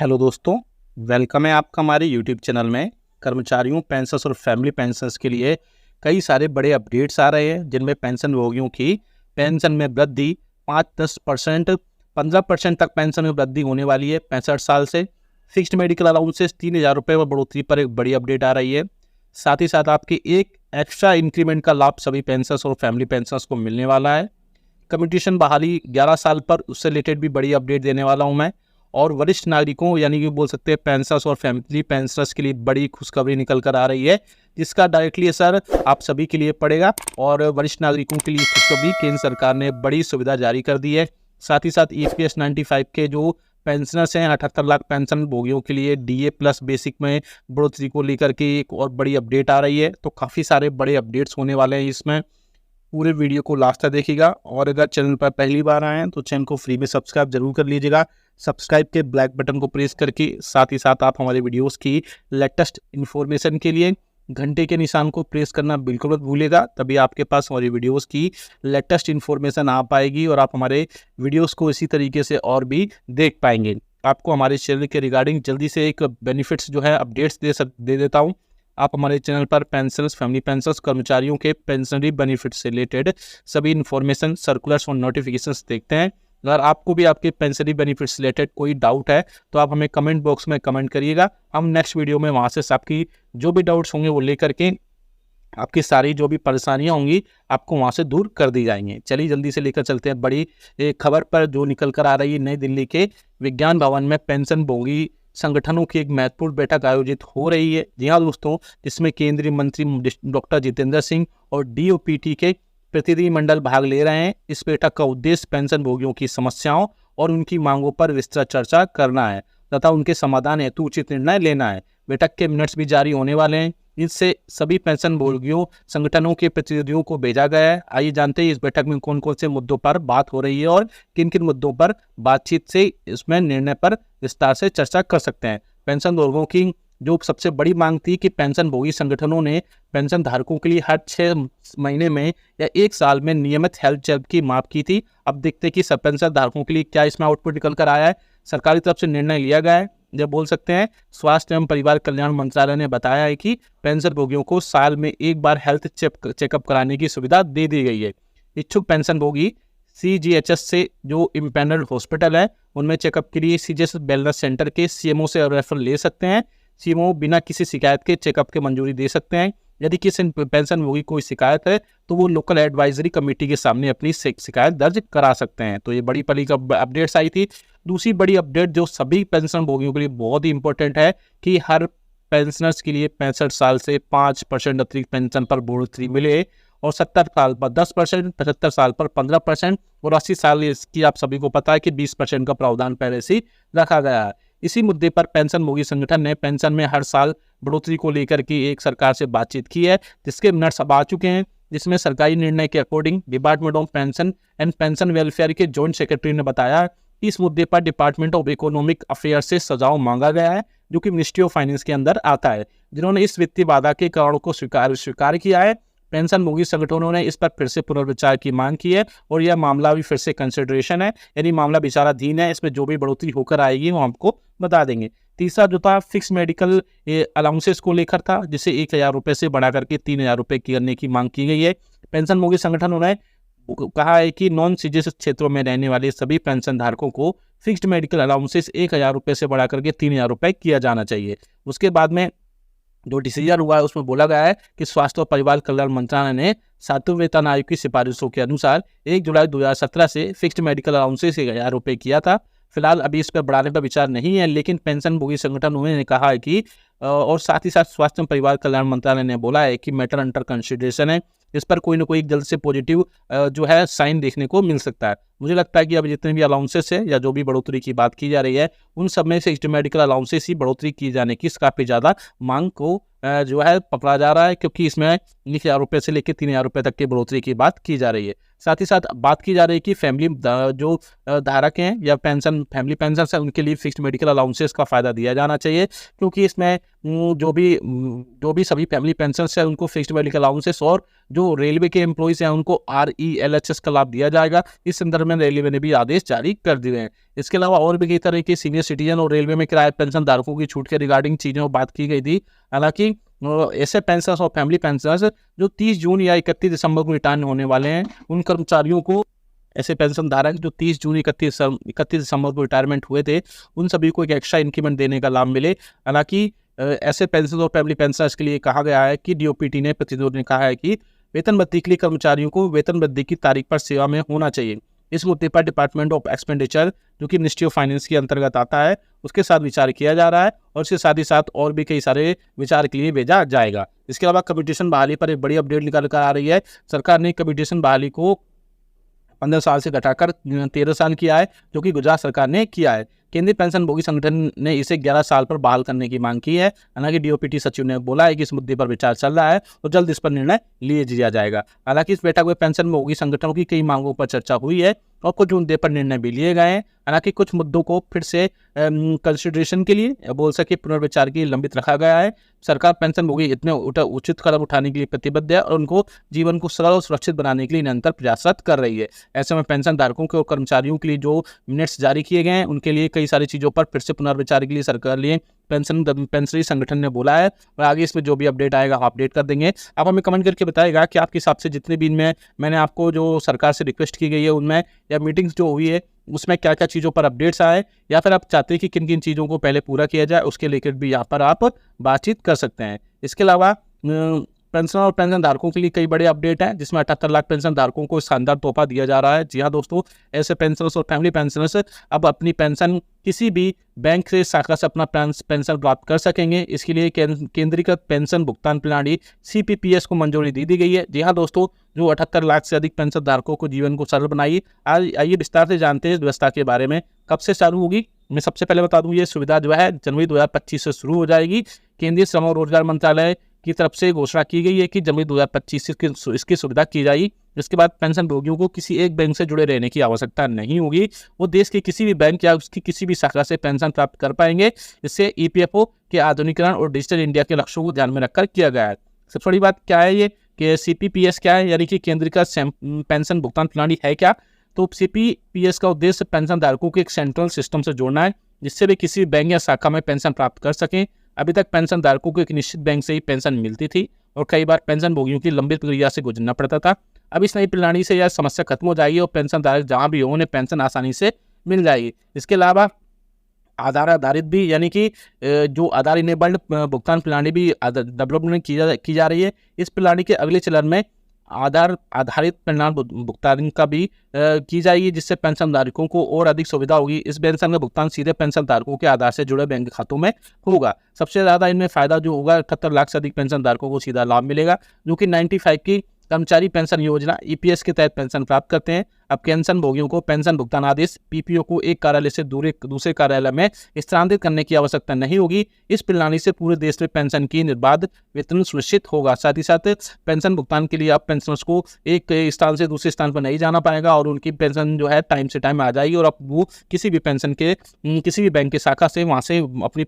Hello दोस्तों, welcome है आपका हमारे यूट्यूब चैनल में। कर्मचारियों, पेंशनर्स और फैमिली पेंशनर्स के लिए कई सारे बड़े अपडेट्स आ रहे हैं, जिनमें पेंशन भोगियों की पेंशन में वृद्धि 5-10%, 15% तक पेंशन में वृद्धि होने वाली है 65 साल से। फिक्स्ड मेडिकल अलाउंसेस 3,000 रुपये में बढ़ोतरी पर एक बड़ी अपडेट आ रही है। साथ ही साथ आपकी एक एक्स्ट्रा इंक्रीमेंट का लाभ सभी पेंशनर्स और फैमिली पेंशनर्स को मिलने वाला है। कम्यूटेशन बहाली 11 साल पर, उससे रिलेटेड भी बड़ी अपडेट देने वाला हूं मैं। और वरिष्ठ नागरिकों यानी कि बोल सकते हैं पेंशनर्स और फैमिली पेंशनर्स के लिए बड़ी खुशखबरी निकल कर आ रही है, जिसका डायरेक्टली असर आप सभी के लिए पड़ेगा। और वरिष्ठ नागरिकों के लिए खुशखबरी, केंद्र सरकार ने बड़ी सुविधा जारी कर दी है। साथ ही साथ EPS 95 के जो पेंशनर्स हैं, 78 लाख पेंशन भोगियों के लिए DA प्लस बेसिक में बढ़ोतरी को लेकर के एक और बड़ी अपडेट आ रही है। तो काफ़ी सारे बड़े अपडेट्स होने वाले हैं इसमें। पूरे वीडियो को लास्ट तक देखिएगा। और अगर चैनल पर पहली बार आए हैं तो चैनल को फ्री में सब्सक्राइब जरूर कर लीजिएगा। सब्सक्राइब के ब्लैक बटन को प्रेस करके साथ ही साथ आप हमारे वीडियोस की लेटेस्ट इन्फॉर्मेशन के लिए घंटे के निशान को प्रेस करना बिल्कुल मत भूलिएगा, तभी आपके पास हमारी वीडियोस की लेटेस्ट इन्फॉर्मेशन आ पाएगी और आप हमारे वीडियोस को इसी तरीके से और भी देख पाएंगे। आपको हमारे चैनल के रिगार्डिंग जल्दी से एक बेनिफिट्स जो है अपडेट्स दे देता हूँ। आप हमारे चैनल पर पेंशनर्स, फैमिली पेंशनर्स, कर्मचारियों के पेंशनरी बेनिफिट से रिलेटेड सभी इन्फॉर्मेशन, सर्कुलर्स और नोटिफिकेशंस देखते हैं। अगर आपको भी आपके पेंशनरी बेनिफिट से रिलेटेड कोई डाउट है तो आप हमें कमेंट बॉक्स में कमेंट करिएगा। हम नेक्स्ट वीडियो में वहाँ से आपकी जो भी डाउट्स होंगे वो लेकर के आपकी सारी जो भी परेशानियां होंगी आपको वहां से दूर कर दी जाएंगी। चलिए जल्दी से लेकर चलते हैं बड़ी खबर पर जो निकल कर आ रही है। नई दिल्ली के विज्ञान भवन में पेंशन भोगी संगठनों की एक महत्वपूर्ण बैठक आयोजित हो रही है। जी हाँ दोस्तों, जिसमें केंद्रीय मंत्री डॉक्टर जितेंद्र सिंह और DOPT के प्रतिनिधिमंडल भाग ले रहे हैं। इस बैठक का उद्देश्य पेंशन भोगियों की समस्याओं और उनकी मांगों पर विस्तृत चर्चा करना है तथा उनके समाधान हेतु उचित निर्णय लेना है। बैठक के मिनट्स भी जारी होने वाले हैं। इससे सभी पेंशन भोगियों संगठनों के प्रतिनिधियों को भेजा गया है। आइए जानते हैं इस बैठक में कौन कौन से मुद्दों पर बात हो रही है और किन किन मुद्दों पर बातचीत से इसमें निर्णय पर विस्तार से चर्चा कर सकते हैं। पेंशन भोगियों की जो सबसे बड़ी मांग थी कि पेंशन भोगी संगठनों ने पेंशन धारकों के लिए हर 6 महीने में या 1 साल में नियमित हेल्थ चेक की मांग की थी। अब देखते हैं कि सब पेंशन धारकों के लिए क्या इसमें आउटपुट निकल कर आया है। सरकारी तरफ से निर्णय लिया गया है। जब बोल सकते हैं स्वास्थ्य एवं परिवार कल्याण मंत्रालय ने बताया है कि पेंशन भोगियों को साल में एक बार हेल्थ चेकअप कराने की सुविधा दे दी गई है। इच्छुक पेंशन भोगी CGHS से जो इम्पैनल्ड हॉस्पिटल है उनमें चेकअप के लिए CGHS वेलनेस सेंटर के CMO से रेफर ले सकते हैं। CMO बिना किसी शिकायत के चेकअप की मंजूरी दे सकते हैं। यदि किसी पेंशन भोगी कोई शिकायत है तो वो लोकल एडवाइजरी कमेटी के सामने अपनी शिकायत दर्ज करा सकते हैं। तो ये बड़ी पली का अपडेट्स आई थी। दूसरी बड़ी अपडेट जो सभी पेंशन भोगियों के लिए बहुत ही इंपॉर्टेंट है कि हर पेंशनर्स के लिए 65 साल से 5% अतिरिक्त पेंशन पर बढ़ोतरी मिले और 70 साल पर 10%, 75 साल पर 15% और 80 साल इसकी आप सभी को पता है कि 20% का प्रावधान पहले से रखा गया है। इसी मुद्दे पर पेंशन भोगी संगठन ने पेंशन में हर साल बढ़ोतरी को लेकर के एक सरकार से बातचीत की है, जिसके मिनट्स अब आ चुके हैं। जिसमें सरकारी निर्णय के according department of pension and pension welfare के जॉइंट सेक्रेटरी ने बताया कि इस मुद्दे पर डिपार्टमेंट ऑफ इकोनॉमिक अफेयर से सुझाव मांगा गया है, जो कि मिनिस्ट्री ऑफ फाइनेंस के अंदर आता है, जिन्होंने इस वित्तीय बाधा के कारणों को स्वीकार किया है। पेंशन भोगी संगठनों ने इस पर फिर से पुनर्विचार की मांग की है और यह मामला भी फिर से कंसिडरेशन है, यानी मामला विचाराधीन है। इसमें जो भी बढ़ोतरी होकर आएगी वो हमको बता देंगे। तीसरा जो था फिक्स मेडिकल अलाउंसेस को लेकर था, जिसे 1,000 रुपये से बढ़ा करके 3,000 रुपये करने की मांग की गई है। पेंशन भोगी संगठनों ने कहा है कि नॉन CGHS क्षेत्रों में रहने वाले सभी पेंशन धारकों को फिक्स्ड मेडिकल अलाउंसेस 1,000 रुपये से बढ़ा करके 3,000 रुपये किया जाना चाहिए। उसके बाद में जो डिसीजन हुआ है उसमें बोला गया है कि स्वास्थ्य और परिवार कल्याण मंत्रालय ने 7वें वेतन आयोग की सिफारिशों के अनुसार 1 जुलाई 2017 से फिक्स्ड मेडिकल अलाउंसेस 1,000 रुपये किया था। फिलहाल अभी इस पर बढ़ाने का विचार नहीं है, लेकिन पेंशन भोगी संगठन ने कहा है कि और साथ ही साथ स्वास्थ्य और परिवार कल्याण मंत्रालय ने बोला है कि मैटर अंडर कंसिडरेशन है। इस पर कोई ना कोई जल्द से पॉजिटिव जो है साइन देखने को मिल सकता है। मुझे लगता है कि अब जितने भी अलाउंसेस है या जो भी बढ़ोतरी की बात की जा रही है उन सब में से मेडिकल अलाउंसेस ही बढ़ोतरी की जाने की काफ़ी ज़्यादा मांग को जो है पकड़ा जा रहा है, क्योंकि इसमें 1,000 रुपये से लेकर 3,000 रुपये तक की बढ़ोतरी की बात की जा रही है। साथ ही साथ बात की जा रही है कि फैमिली जो धारक हैं या पेंशन फैमिली पेंशन है उनके लिए फिक्स्ड मेडिकल अलाउंसेस का फ़ायदा दिया जाना चाहिए, क्योंकि इसमें जो भी सभी फैमिली पेंशन है उनको फिक्स्ड मेडिकल अलाउंसेस और जो रेलवे के एम्प्लॉइज़ हैं उनको RELHS का लाभ दिया जाएगा। इस संदर्भ में रेलवे ने भी आदेश जारी कर दिए हैं। इसके अलावा और भी कई तरह के सीनियर सिटीजन और रेलवे में किराया पेंशन धारकों की छूट के रिगार्डिंग चीज़ों पर बात की गई थी। हालांकि ऐसे पेंशनर्स और फैमिली पेंशनर्स जो 30 जून या 31 दिसंबर को रिटायर होने वाले हैं, उन कर्मचारियों को ऐसे पेंशन धारक जो 30 जून 31 दिसंबर को रिटायरमेंट हुए थे, उन सभी को एक एक्स्ट्रा इंक्रीमेंट देने का लाभ मिले। हालांकि ऐसे पेंशन और फैमिली पेंशनर्स के लिए कहा गया है कि DOPT ने प्रतिनिधियों ने कहा है कि वेतन वृद्धि के लिए कर्मचारियों को वेतन वृद्धि की तारीख पर सेवा में होना चाहिए। इस मुद्दे पर डिपार्टमेंट ऑफ एक्सपेंडिचर जो कि मिनिस्ट्री ऑफ फाइनेंस के अंतर्गत आता है, उसके साथ विचार किया जा रहा है और इसके साथ ही साथ और भी कई सारे विचार के लिए भेजा जाएगा। इसके अलावा कम्यूटेशन बहाली पर एक बड़ी अपडेट निकल कर आ रही है। सरकार ने कम्यूटेशन बहाली को 15 साल से घटाकर 13 साल किया है, जो कि गुजरात सरकार ने किया है। केंद्रीय पेंशन भोगी संगठन ने इसे 11 साल पर बहाल करने की मांग की है। हालांकि DOPT सचिव ने बोला है कि इस मुद्दे पर विचार चल रहा है और जल्द इस पर निर्णय लिया जाएगा। हालांकि इस बैठक में पेंशन भोगी संगठनों की कई मांगों पर चर्चा हुई है और कुछ मुद्दे पर निर्णय भी लिए गए हैं। हालांकि कुछ मुद्दों को फिर से कंसिडरेशन के लिए बोल सके पुनर्विचार के लिए लंबित रखा गया है। सरकार पेंशन भोगी इतने उचित कदम उठाने के लिए प्रतिबद्ध है और उनको जीवन को सरल और सुरक्षित बनाने के लिए निरंतर प्रयासरत कर रही है। ऐसे में पेंशन धारकों के और कर्मचारियों के लिए जो मिनट्स जारी किए गए हैं, उनके लिए कई सारी चीज़ों पर फिर से पुनर्विचार के लिए सरकार लिए पेंशनरी संगठन ने बोला है और आगे इसमें जो भी अपडेट आएगा अपडेट कर देंगे। आप हमें कमेंट करके बताएगा कि आपके हिसाब से जितने भी इनमें मैंने आपको जो सरकार से रिक्वेस्ट की गई है उनमें या मीटिंग्स जो हुई है उसमें क्या क्या चीज़ों पर अपडेट्स आए, या फिर आप चाहते हैं कि किन किन चीज़ों को पहले पूरा किया जाए, उसके लेकर भी यहाँ पर आप बातचीत कर सकते हैं। इसके अलावा पेंशन और पेंशन धारकों के लिए कई बड़े अपडेट हैं, जिसमें 78 लाख पेंशन धारकों को शानदार तोहफा दिया जा रहा है। जी हाँ दोस्तों, ऐसे पेंशनर्स और फैमिली पेंशनर्स अब अपनी पेंशन किसी भी बैंक से शाखा से अपना पेंशन प्राप्त कर सकेंगे। इसके लिए केंद्रीकृत पेंशन भुगतान प्रणाली CPPS को मंजूरी दी गई है। जी हाँ दोस्तों, जो 78 लाख से अधिक पेंशन धारकों को जीवन को सरल बनाई। आज आइए विस्तार से जानते हैं इस व्यवस्था के बारे में। कब से चालू होगी, मैं सबसे पहले बता दूं, ये सुविधा जो है जनवरी 2025 से शुरू हो जाएगी। केंद्रीय श्रम और रोजगार मंत्रालय की तरफ से घोषणा की गई है कि जनवरी 2025 से इसकी सुविधा की जाएगी। इसके बाद पेंशन भोगियों को किसी एक बैंक से जुड़े रहने की आवश्यकता नहीं होगी। वो देश के किसी भी बैंक या उसकी किसी भी शाखा से पेंशन प्राप्त कर पाएंगे। इससे EPFO के आधुनिकीकरण और डिजिटल इंडिया के लक्ष्यों को ध्यान में रखकर किया गया है। सबसे बड़ी बात क्या है ये कि CPPS क्या है, यानी कि केंद्रीकृत पेंशन भुगतान प्रणाली है क्या। तो CPPS का उद्देश्य पेंशन धारकों को एक सेंट्रल सिस्टम से जोड़ना है, जिससे वे किसी भी बैंक या शाखा में पेंशन प्राप्त कर सकें। अभी तक पेंशन धारकों को एक निश्चित बैंक से ही पेंशन मिलती थी और कई बार पेंशन भोगियों की लंबी प्रक्रिया से गुजरना पड़ता था। अब इस नई प्रणाली से यह समस्या खत्म हो जाएगी और पेंशन धारक जहां भी हो उन्हें पेंशन आसानी से मिल जाएगी। इसके अलावा आधार आधारित भी, यानी कि जो आधार इनेबल्ड भुगतान प्रणाली भी डेवलपमेंट की जा रही है। इस प्रणाली के अगले चरण में आधार आधारित परिणाम भुगतान का भी की जाएगी, जिससे पेंशन धारकों को और अधिक सुविधा होगी। इस पेंशन का भुगतान सीधे पेंशन धारकों के आधार से जुड़े बैंक खातों में होगा। सबसे ज़्यादा इनमें फायदा जो होगा, 78 लाख से अधिक पेंशन धारकों को सीधा लाभ मिलेगा, जो कि 95 की कर्मचारी पेंशन योजना EPS के तहत पेंशन प्राप्त करते हैं। अब पेंशन भोगियों को पेंशन भुगतान आदेश PPO को एक कार्यालय से दूसरे कार्यालय में स्थानांतरित करने की आवश्यकता नहीं होगी। इस प्रणाली से पूरे देश में पेंशन की निर्बाध वितरण सुनिश्चित होगा। साथ ही साथ पेंशन भुगतान के लिए अब पेंशनर्स को एक स्थान से दूसरे स्थान पर नहीं जाना पड़ेगा और उनकी पेंशन जो है टाइम से टाइम आ जाएगी और अब वो किसी भी बैंक की शाखा से वहाँ से अपनी